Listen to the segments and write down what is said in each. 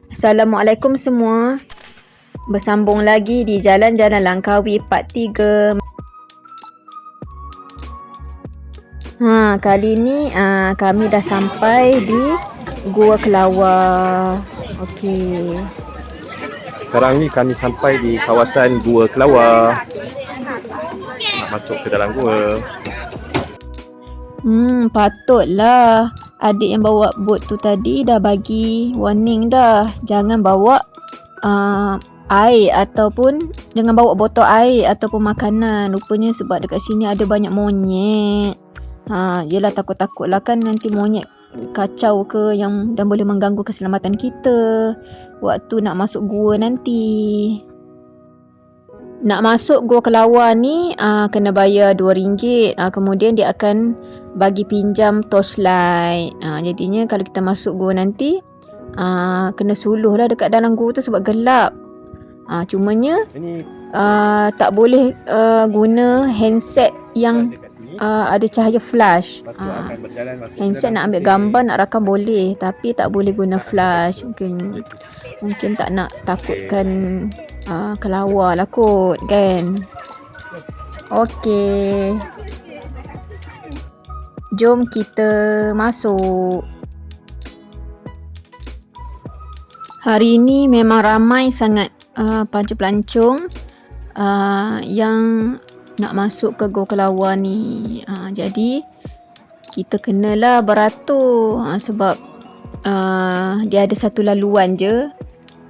Assalamualaikum semua. Bersambung lagi di Jalan-Jalan Langkawi Part 3. Kali ni kami dah sampai di Gua Kelawar. Okey. Sekarang ni kami sampai di kawasan Gua Kelawar. Nak masuk ke dalam gua. Patutlah adik yang bawa bot tu tadi dah bagi warning dah. Jangan bawa air ataupun jangan bawa botol air ataupun makanan. Rupanya sebab dekat sini ada banyak monyet. Yelah takut-takutlah kan nanti monyet kacau ke yang dan boleh mengganggu keselamatan kita waktu nak masuk gua nanti. Nak masuk Gua Kelawar ni kena bayar RM2. Kemudian dia akan bagi pinjam torchlight. Jadinya kalau kita masuk gua nanti kena suluh lah dekat dalam gua tu sebab gelap. Cumanya tak boleh guna handset yang ada cahaya flash. Handset nak ambil gambar, nak rakam boleh, tapi tak boleh guna flash. Mungkin tak nak takutkan kelawar lah kot kan. Okey, jom kita masuk. Hari ni memang ramai sangat pelancong yang nak masuk ke Gua Kelawar ni. Jadi kita kenalah beratur sebab dia ada satu laluan je.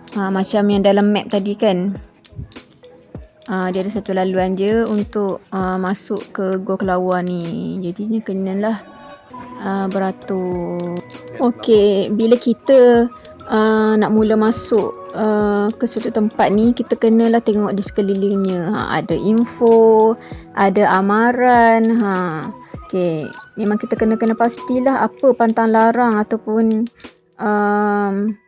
Macam yang dalam map tadi kan. Dia ada satu laluan je untuk masuk ke Gua Kelawar ni. Jadinya kenalah beratur. Okey, bila kita nak mula masuk ke satu tempat ni, kita kenalah tengok di sekelilingnya. Ada info, ada amaran. Okey, memang kita kena pastilah apa pantang larang ataupun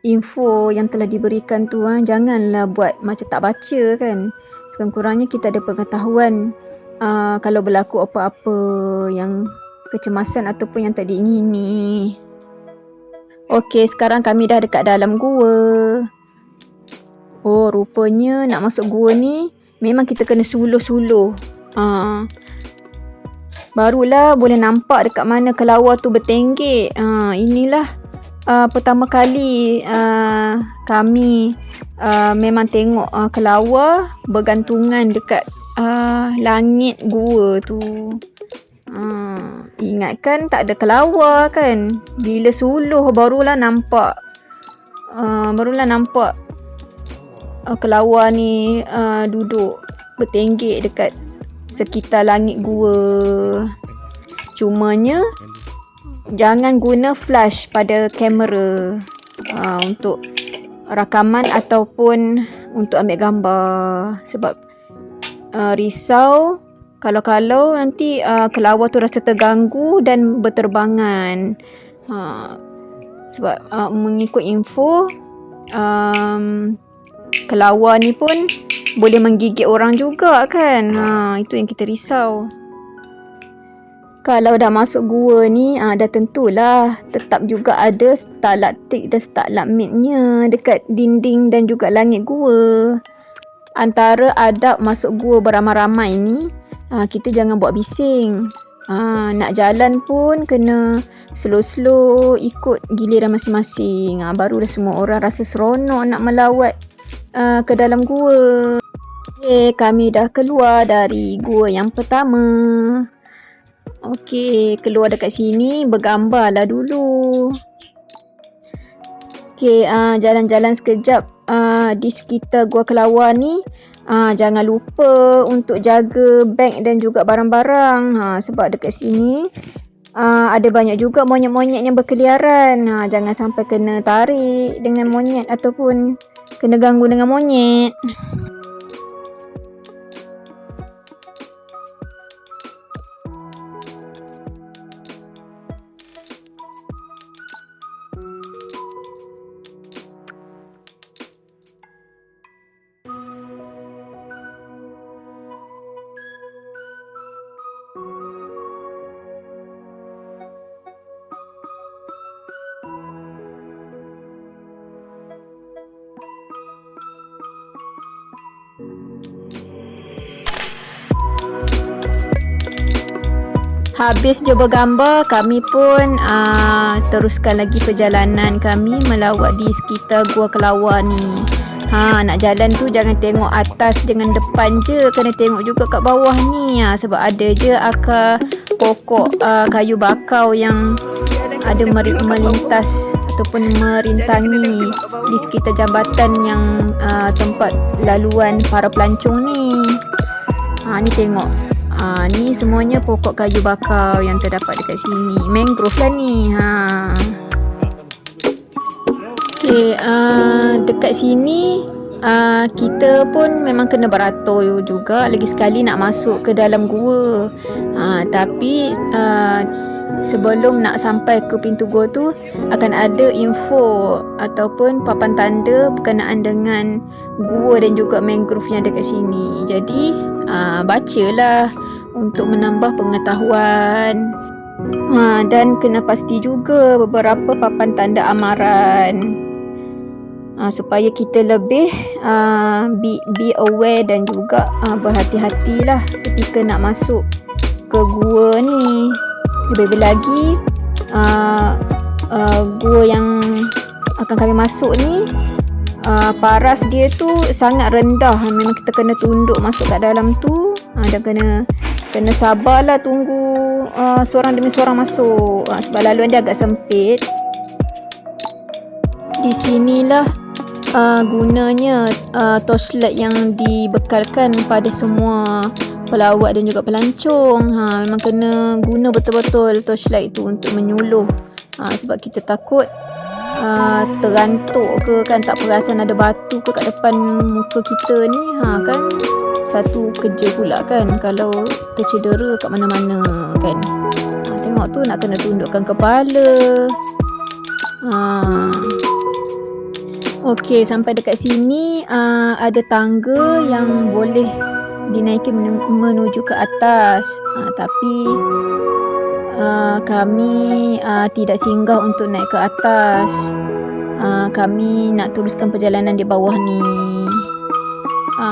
info yang telah diberikan tu. Janganlah buat macam tak baca kan. Sekurang-kurangnya kita ada pengetahuan kalau berlaku apa-apa yang kecemasan ataupun yang tak diingini. Okey, sekarang kami dah dekat dalam gua. Oh, rupanya nak masuk gua ni memang kita kena suluh-suluh. Barulah boleh nampak dekat mana kelawar tu bertenggek. Inilah pertama kali kami memang tengok kelawar bergantungan dekat langit gua tu. Ingatkan tak ada kelawar kan. Bila suluh barulah nampak kelawar ni duduk bertenggek dekat sekitar langit gua. Cumanya jangan guna flash pada kamera untuk rakaman ataupun untuk ambil gambar sebab risau kalau nanti kelawar tu rasa terganggu dan berterbangan. Sebab mengikut info kelawar ni pun boleh menggigit orang juga kan. Itu yang kita risau. Kalau dah masuk gua ni dah tentulah tetap juga ada stalaktit dan stalagmitnya dekat dinding dan juga langit gua. Antara adab masuk gua beramai-ramai ni, kita jangan buat bising. Nak jalan pun kena slow-slow ikut giliran masing-masing. Barulah semua orang rasa seronok nak melawat ke dalam gua. Okay, kami dah keluar dari gua yang pertama. Okey, keluar dekat sini bergambarlah dulu. Okey, jalan-jalan sekejap di sekitar Gua Kelawar ni. Jangan lupa untuk jaga beg dan juga barang-barang. Sebab dekat sini ada banyak juga monyet-monyet yang berkeliaran. Jangan sampai kena tarik dengan monyet ataupun kena ganggu dengan monyet. Habis je bergambar, kami pun teruskan lagi perjalanan kami melawat di sekitar Gua Kelawar ni. Nak jalan tu jangan tengok atas dengan depan je, kena tengok juga kat bawah ni. Sebab ada je akar pokok kayu bakau yang ada melintas ataupun merintangi di sekitar jambatan yang tempat laluan para pelancong ni. Ni tengok. Ni semuanya pokok kayu bakau yang terdapat dekat sini. Mangrove lah ni. Okay, dekat sini kita pun memang kena beratur juga lagi sekali nak masuk ke dalam gua. Tapi sebelum nak sampai ke pintu gua tu akan ada info ataupun papan tanda berkenaan dengan gua dan juga mangrove yang dekat sini. Jadi bacalah untuk menambah pengetahuan. Dan kena pasti juga beberapa papan tanda amaran supaya kita lebih be aware dan juga berhati-hatilah ketika nak masuk ke gua ni. Lebih lagi gua yang akan kami masuk ni paras dia tu sangat rendah. Memang kita kena tunduk masuk kat dalam tu dan kena sabarlah tunggu seorang demi seorang masuk sebab laluan dia agak sempit. Di sinilah gunanya torchlight yang dibekalkan pada semua pelawat dan juga pelancong. Memang kena guna betul-betul torchlight tu untuk menyuluh. Sebab kita takut terantuk ke kan, tak perasan ada batu ke kat depan muka kita ni. Kan satu kerja pula kan kalau tercedera kat mana-mana kan. Tengok tu nak kena tundukkan kepala. Okey, sampai dekat sini ada tangga yang boleh dinaiki menuju ke atas. Tapi kami tidak singgah untuk naik ke atas. Kami nak teruskan perjalanan di bawah ni.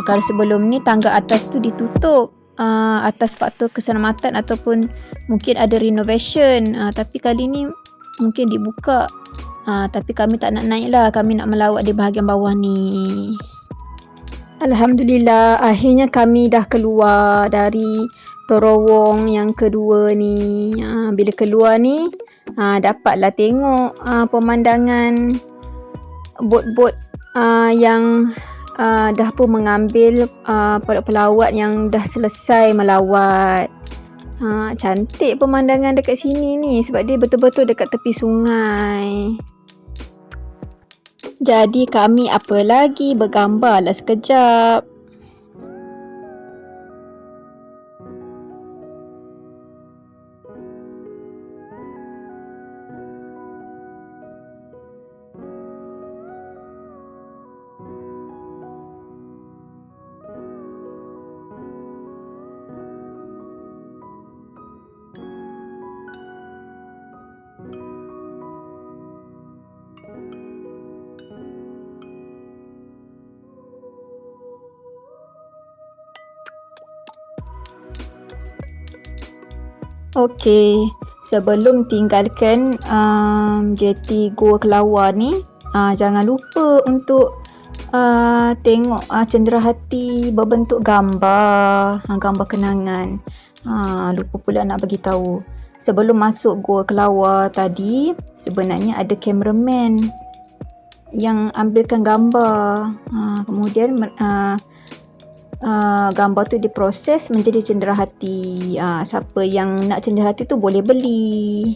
Kalau sebelum ni tangga atas tu ditutup atas faktor keselamatan ataupun mungkin ada renovation. Tapi kali ni mungkin dibuka. Tapi kami tak nak naik lah. Kami nak melawat di bahagian bawah ni. Alhamdulillah, akhirnya kami dah keluar dari terowong yang kedua ni. Bila keluar ni dapatlah tengok pemandangan bot-bot yang dah pun mengambil pelawat yang dah selesai melawat. Cantik pemandangan dekat sini ni sebab dia betul-betul dekat tepi sungai. Jadi kami apa lagi, bergambarlah sekejap. Okey, sebelum tinggalkan jeti Gua Kelawar ni, jangan lupa untuk tengok cenderahati berbentuk gambar, gambar kenangan. Lupa pula nak bagi tahu. Sebelum masuk Gua Kelawar tadi, sebenarnya ada cameraman yang ambilkan gambar. Kemudian gambar tu diproses menjadi cenderahati. Siapa yang nak cenderahati tu boleh beli.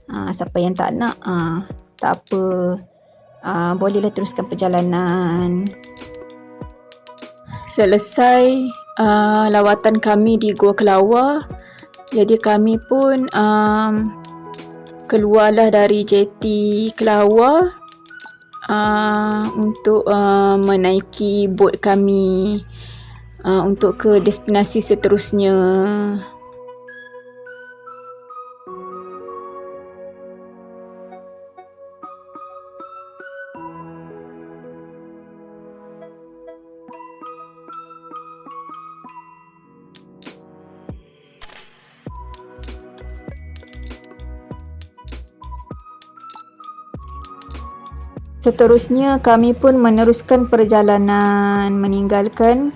Siapa yang tak nak, tak apa. Bolehlah teruskan perjalanan. Selesai lawatan kami di Gua Kelawar, jadi kami pun keluarlah dari jeti Kelawar untuk menaiki bot kami untuk ke destinasi seterusnya. Seterusnya kami pun meneruskan perjalanan meninggalkan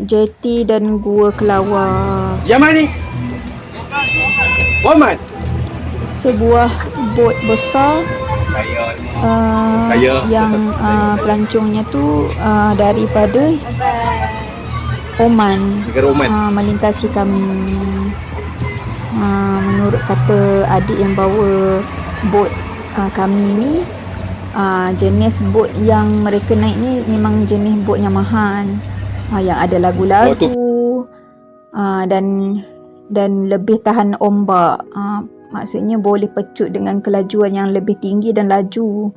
jeti dan Gua Kelawar. Yang mana ni? Muhammad. Sebuah bot besar yang pelancongnya tu daripada Oman, Negara Oman. melintasi kami. Menurut kata adik yang bawa bot kami ni, jenis bot yang mereka naik ni memang jenis bot yang mahal, yang ada lagu-lagu, dan lebih tahan ombak. Maksudnya boleh pecut dengan kelajuan yang lebih tinggi dan laju,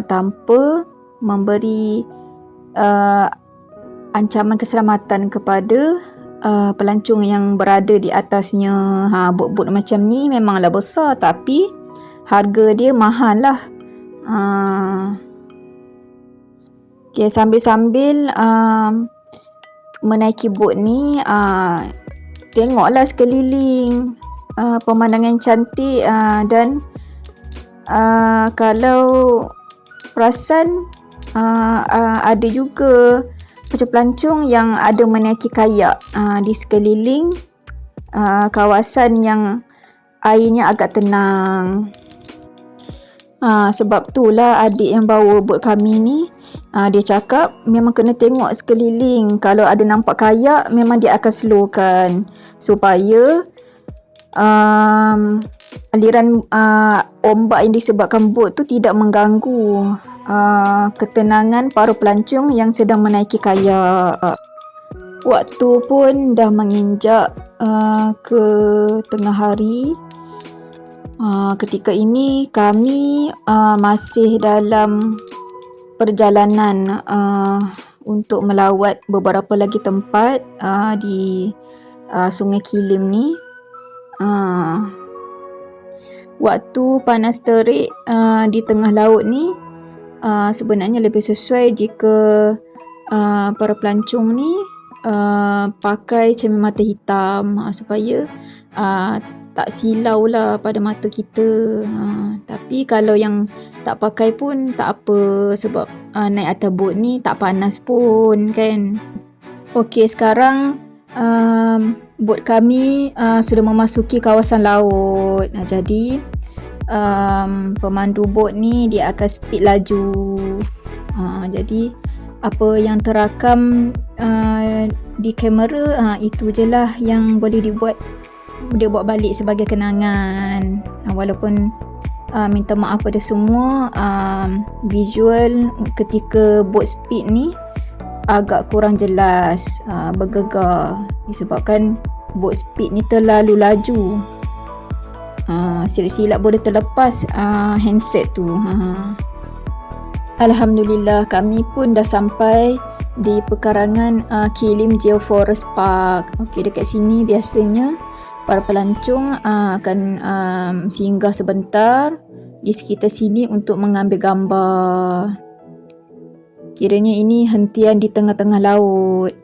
tanpa memberi ancaman keselamatan kepada pelancong yang berada di atasnya. Bot-bot macam ni memanglah besar, tapi harga dia mahal lah. Okay, sambil-sambil menaiki bot ni, tengoklah sekeliling, pemandangan cantik, dan kalau perasan ada juga macam pelancong yang ada menaiki kayak di sekeliling kawasan yang airnya agak tenang. Sebab itulah adik yang bawa bot kami ni, dia cakap memang kena tengok sekeliling. Kalau ada nampak kayak, memang dia akan slowkan supaya aliran ombak yang disebabkan bot tu tidak mengganggu ketenangan para pelancong yang sedang menaiki kayak. Waktu pun dah menginjak ke tengah hari. Ketika ini kami masih dalam perjalanan untuk melawat beberapa lagi tempat di Sungai Kilim ni. Waktu panas terik di tengah laut ni sebenarnya lebih sesuai jika para pelancong ni pakai cermin mata hitam, supaya tak silau lah pada mata kita. Tapi kalau yang tak pakai pun tak apa, sebab naik atas bot ni tak panas pun kan. Okey, sekarang bot kami sudah memasuki kawasan laut. Jadi pemandu bot ni dia akan speed laju. Jadi apa yang terakam di kamera, itu je lah yang boleh dia buat balik sebagai kenangan. Walaupun minta maaf pada semua, visual ketika bot speed ni agak kurang jelas, bergegar disebabkan bot speed ni terlalu laju. Silap-silap boleh terlepas handset tu. Alhamdulillah, kami pun dah sampai di pekarangan Kilim Geoforest Park. Okey, dekat sini biasanya para pelancong akan singgah sebentar di sekitar sini untuk mengambil gambar. Kiranya ini hentian di tengah-tengah laut.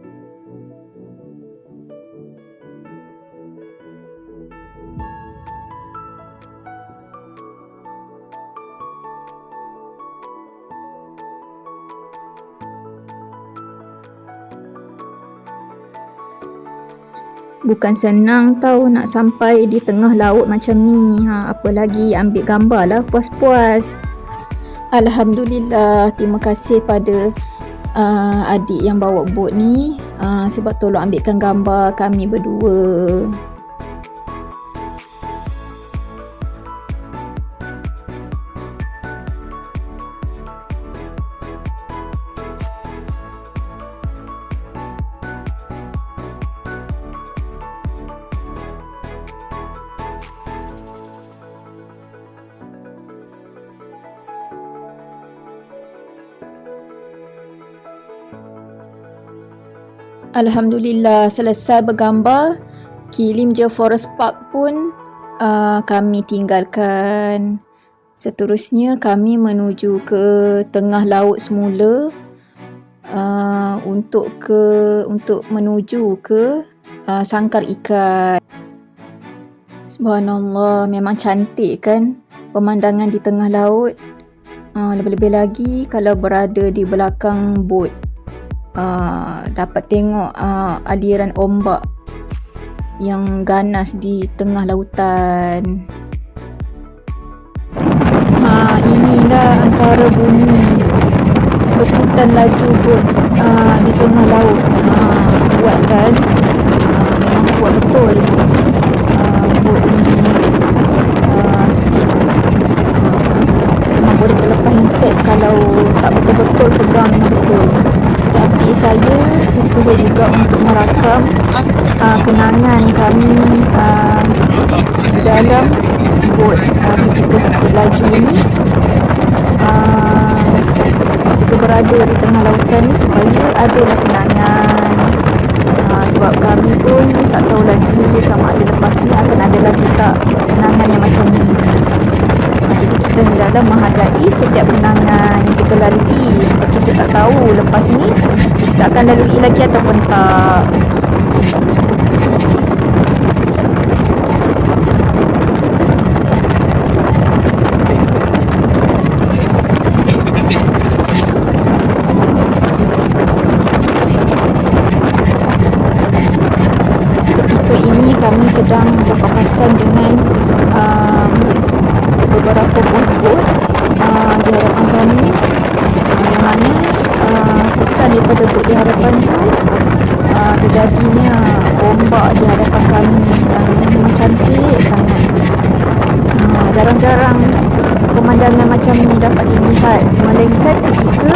Bukan senang tau nak sampai di tengah laut macam ni. Apalagi ambil gambar lah puas-puas. Alhamdulillah, terima kasih pada adik yang bawa bot ni sebab tolong ambilkan gambar kami berdua. Alhamdulillah, selesai bergambar, Kilim Geoforest Park pun kami tinggalkan. Seterusnya kami menuju ke tengah laut semula untuk menuju ke sangkar ikan. Subhanallah, memang cantik kan pemandangan di tengah laut. Lebih-lebih lagi kalau berada di belakang bot, dapat tengok aliran ombak yang ganas di tengah lautan. Inilah antara bunyi becutan laju bot di tengah laut. Kuat kan? Memang kuat betul. Bot ni speed memang boleh terlepas handset kalau tak betul-betul pegang dengan betul. Tapi saya usaha juga untuk merakam kenangan kami di dalam bot ketika speed laju ni, ketika berada di tengah lautan ni, supaya adalah kenangan. Sebab kami pun tak tahu lagi sama ada lepas ni akan ada lagi tak kenangan yang macam ni. Jadi kita hendaklah menghargai setiap kenangan yang kita lalui, sebab kita tak tahu lepas ni kita akan lalui lagi ataupun tak. Ketika ini kami sedang berpapasan dengan beberapa bot-bot di hadapan kami, yang mana kesan daripada bot di hadapan tu terjadinya ombak di hadapan kami yang memang cantik sangat. Jarang-jarang pemandangan macam ni dapat dilihat, melainkan ketika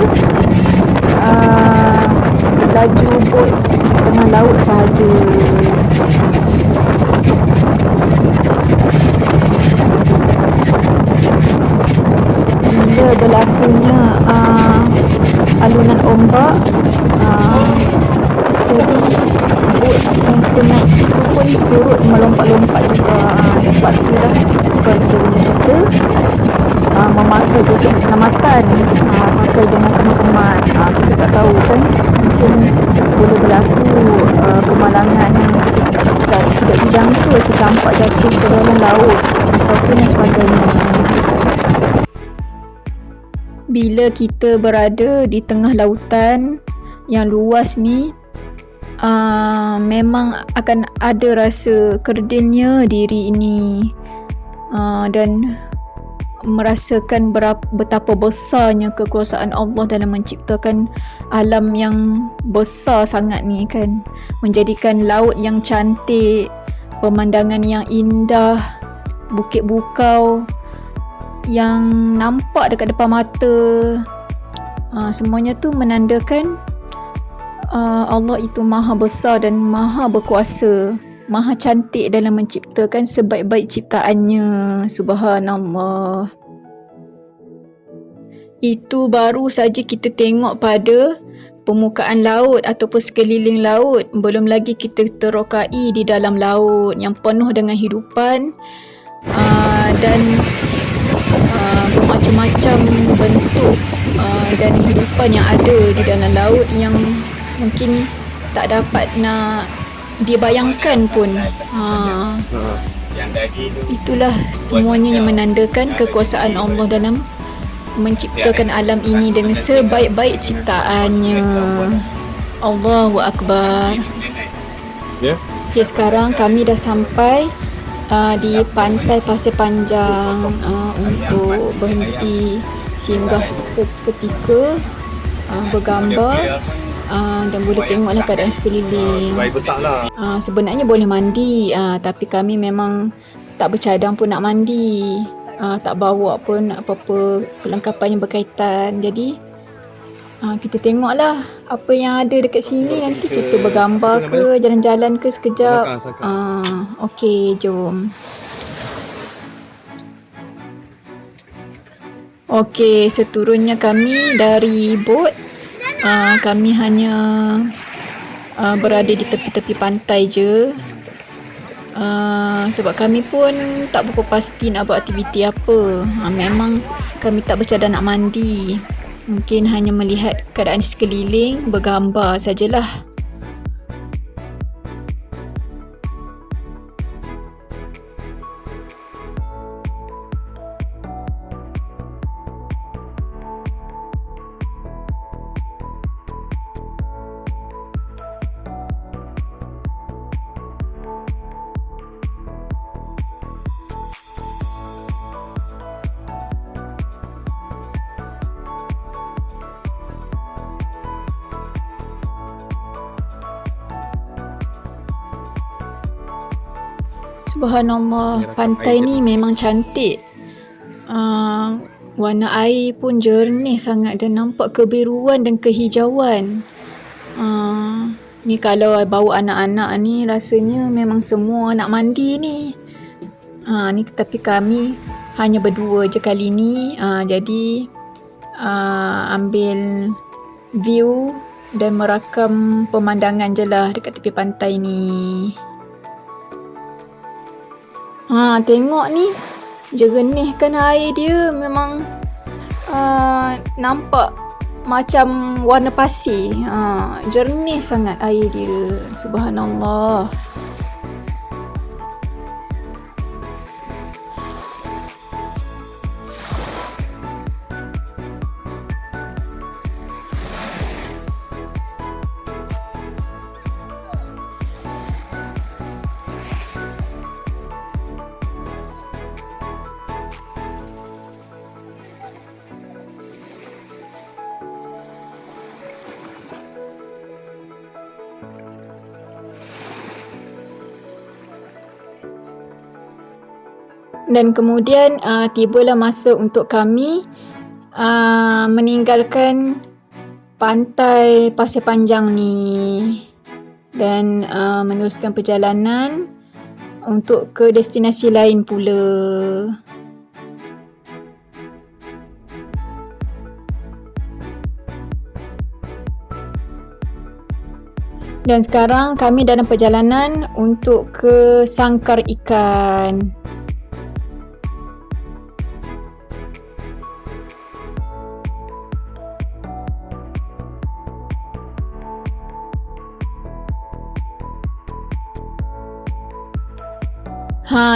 speed laju bot di tengah laut sahaja. Bila berlakunya alunan ombak, jadi bot yang kita naik itu pun turut melompat-lompat juga. Sebab itulah perlunya kita memakai jaket keselamatan, pakai dengan kemas-kemas. Kita tak tahu kan, mungkin boleh berlaku kemalangan yang kita tidak dijangka, tercampak jatuh ke dalam laut ataupun yang sebagainya. Bila kita berada di tengah lautan yang luas ni, memang akan ada rasa kerdilnya diri ini, dan merasakan betapa besarnya kekuasaan Allah dalam menciptakan alam yang besar sangat ni kan, menjadikan laut yang cantik, pemandangan yang indah, bukit bukau yang nampak dekat depan mata. Semuanya tu menandakan Allah itu maha besar dan maha berkuasa, maha cantik dalam menciptakan sebaik-baik ciptaannya. Subhanallah. Itu baru saja kita tengok pada permukaan laut ataupun sekeliling laut. Belum lagi kita terokai di dalam laut yang penuh dengan hidupan dan bermacam-macam bentuk dan hidupan yang ada di dalam laut yang mungkin tak dapat nak dibayangkan pun. Itulah semuanya yang menandakan kekuasaan Allah dalam menciptakan alam ini dengan sebaik-baik ciptaannya. Allahu Akbar. Okay, sekarang kami dah sampai di pantai Pasir Panjang untuk berhenti singgah seketika, bergambar dan boleh tengoklah keadaan sekeliling. Sebenarnya boleh mandi, tapi kami memang tak bercadang pun nak mandi, tak bawa pun apa-apa perlengkapan yang berkaitan. Jadi kita tengoklah apa yang ada dekat sini. Nanti kita bergambar ke, jalan-jalan ke sekejap. Okey, jom. Okey, seturunnya kami dari bot, kami hanya berada di tepi-tepi pantai je. Sebab kami pun tak berapa pasti nak buat aktiviti apa. Memang kami tak bercadang nak mandi. Mungkin hanya melihat keadaan di sekeliling, bergambar sajalah. Subhanallah, Menyerahkan pantai air ni memang cantik. Warna air pun jernih sangat dan nampak kebiruan dan kehijauan. Ni kalau bawa anak-anak ni rasanya memang semua nak mandi ni. Ni tapi kami hanya berdua je kali ni. Jadi ambil view dan merakam pemandangan je lah dekat tepi pantai ni. Tengok ni, jernih kan air dia, memang nampak macam warna pasir. Jernih sangat air dia. Subhanallah. Dan kemudian tibalah masa untuk kami meninggalkan pantai Pasir Panjang ni dan meneruskan perjalanan untuk ke destinasi lain pula. Dan sekarang kami dalam perjalanan untuk ke Sangkar Ikan.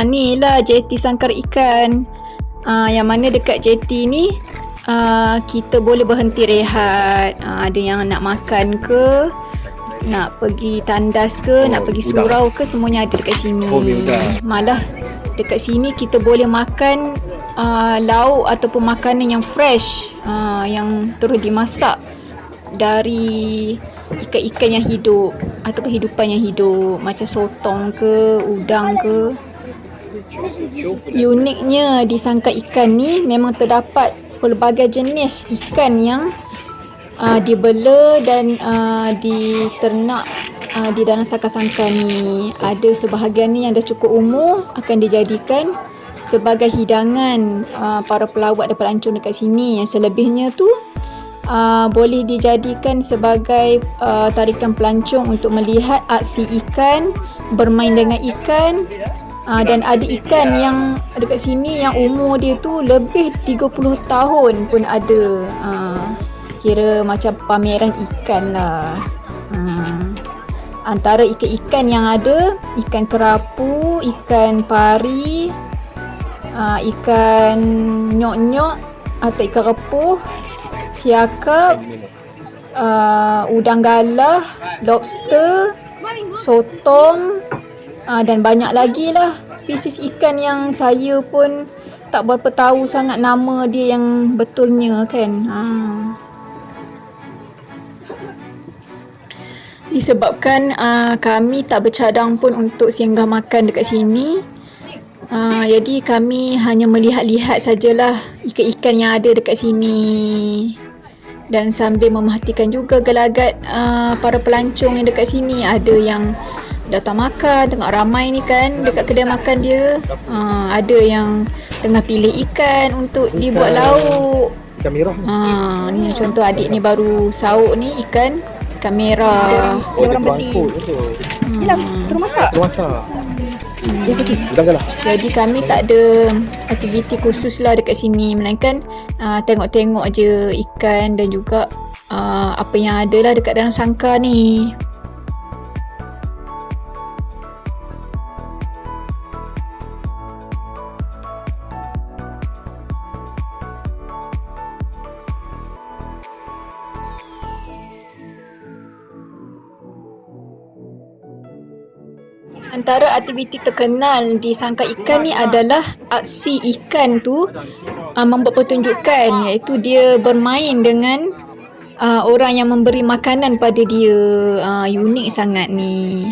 Ni lah jeti Sangkar Ikan. Yang mana dekat jeti ni kita boleh berhenti rehat. Ada yang nak makan ke, nak pergi tandas ke, nak pergi surau ke, semuanya ada dekat sini. Malah dekat sini kita boleh makan lauk ataupun makanan yang fresh, yang terus dimasak dari ikan-ikan yang hidup ataupun hidupan yang hidup, macam sotong ke, udang ke. Uniknya di Sangkar Ikan ni memang terdapat pelbagai jenis ikan yang dibela dan diternak di dalam sangkar-sangkar ni. Ada sebahagian ni yang dah cukup umur akan dijadikan sebagai hidangan para pelawat dan pelancong dekat sini. Yang selebihnya tu boleh dijadikan sebagai tarikan pelancong untuk melihat aksi ikan, bermain dengan ikan. Dan ada ikan yang dekat sini yang umur dia tu lebih 30 tahun pun ada. Kira macam pameran ikan lah. Antara ikan-ikan yang ada, ikan kerapu, ikan pari, ikan nyok-nyok atau ikan repuh, siakap, udang galah, lobster, sotong, dan banyak lagi lah spesies ikan yang saya pun tak berapa tahu sangat nama dia yang betulnya kan. Disebabkan kami tak bercadang pun untuk singgah makan dekat sini, jadi kami hanya melihat-lihat sajalah ikan-ikan yang ada dekat sini dan sambil memerhatikan juga gelagat para pelancong yang dekat sini. Ada yang datang makan, tengok ramai ni kan dekat kedai makan dia. Ada yang tengah pilih ikan untuk dibuat lauk. Ikan merah Ni contoh adik ni baru sauk ni ikan merah. dia terangkut betul. Yelah, terus masak. Termasak. Udang galah. Jadi kami tak ada aktiviti khusus lah dekat sini, melainkan tengok-tengok je ikan dan juga apa yang ada lah dekat dalam sangkar ni. Antara aktiviti terkenal di Sangkar Ikan ni adalah aksi ikan tu membuat pertunjukan, iaitu dia bermain dengan orang yang memberi makanan pada dia. Unik sangat ni.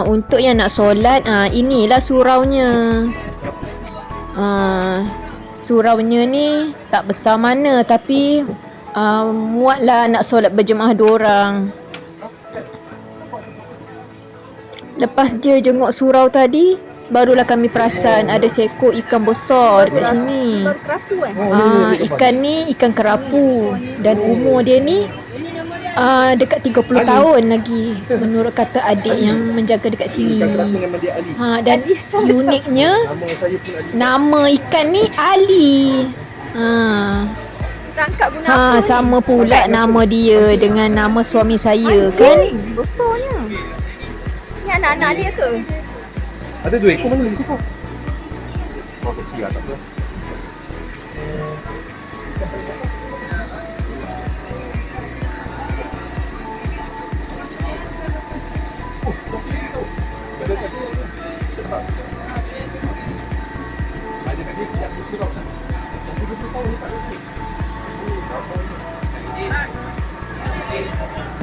Untuk yang nak solat, inilah suraunya. Suraunya ni tak besar mana, tapi muatlah nak solat berjemaah 2 orang. Lepas dia jenguk surau tadi, barulah kami perasan ada seekor ikan besar dekat sini. Ikan ni ikan kerapu, dan umur dia ni dekat 30 tahun lagi, menurut kata adik yang menjaga dekat sini. Dan uniknya, nama ikan ni Ali. Sama pula nama dia dengan nama suami saya kan. Besarnya. Ni anak-anak dia ke? Ada 2 ekor, mana lagi seekor? Oh, kecil lah, tak apa.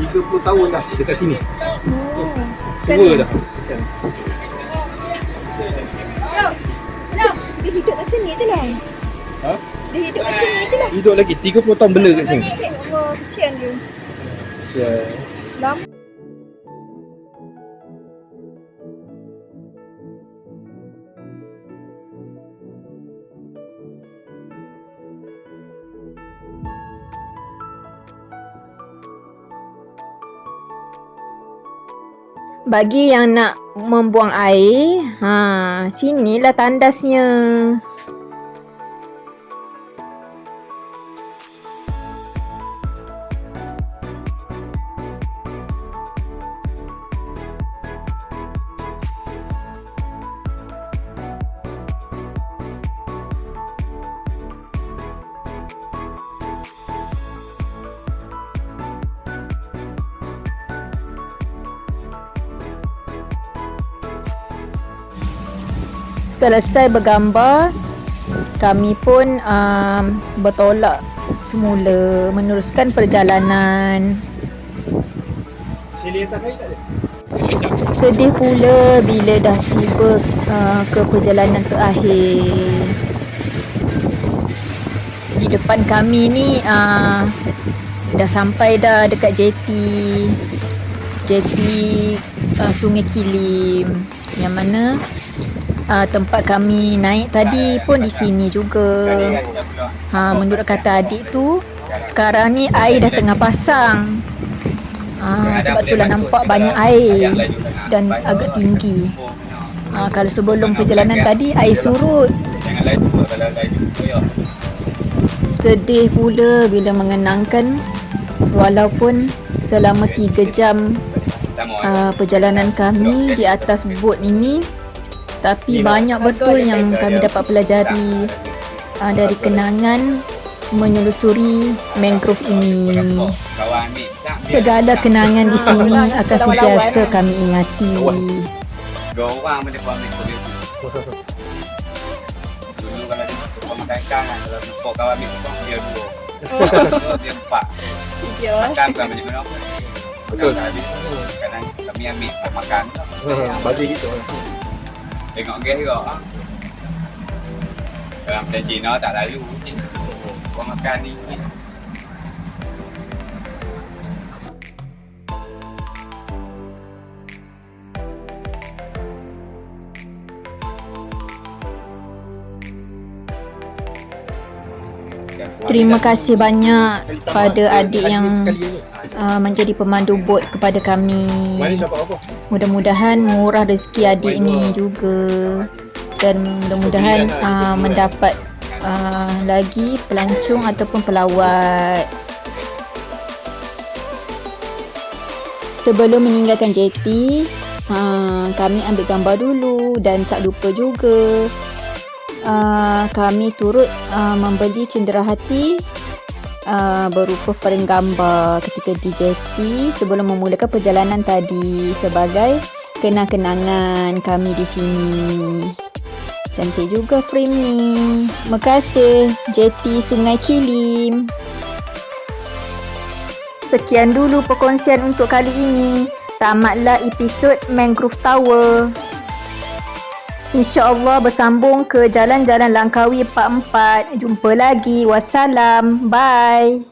Tiga 30 tahun dah dekat sini. Tua dah. Dia hidup macam ni je lah. Dia hidup macam ni je lah. Hidup lagi 30 tahun bela kat sini. Allah, kesian dia. Kesian. Lama. Bagi yang nak membuang air, sinilah tandasnya. Selesai bergambar, kami pun bertolak semula meneruskan perjalanan. Sedih pula bila dah tiba ke perjalanan terakhir. Di depan kami ni dah sampai dah dekat jeti Sungai Kilim, yang mana tempat kami naik tadi pun di sini juga. Menurut kata adik tu, sekarang ni air dah tengah pasang. Sebab itulah nampak banyak air dan agak tinggi. Kalau sebelum perjalanan tadi air surut. Sedih pula bila mengenangkan, walaupun selama 3 jam perjalanan kami di atas bot ini, tapi banyak betul yang kami dapat pelajari dari kenangan menyelusuri mangrove ini. Segala kenangan di sini akan sentiasa kami ingati. 2 orang boleh buat ambil kulit tu. Dulu kalau dia makan ikan, kalau lupa kawan ambil buang dia 2. Dia 4. Makan bukan boleh guna apa. Betul. Kadang kami ambil makan. Bagi gitu. Tengok gas juga. Dalam macam Cina tak lalu. Buang makan ni. Terima kasih banyak pada adik yang menjadi pemandu bot kepada kami. Mudah-mudahan murah rezeki adik ni juga, dan mudah-mudahan mendapat lagi pelancong ataupun pelawat. Sebelum meninggalkan jeti, kami ambil gambar dulu, dan tak lupa juga kami turut membeli cenderahati berupa frame gambar ketika di jeti sebelum memulakan perjalanan tadi, sebagai kenang-kenangan kami di sini. Cantik juga frame ni. Terima kasih jeti Sungai Kilim. Sekian dulu perkongsian untuk kali ini. tamatlah episod Mangrove Tower. InsyaAllah bersambung ke Jalan-Jalan Langkawi 44. Jumpa lagi. Wassalam. Bye.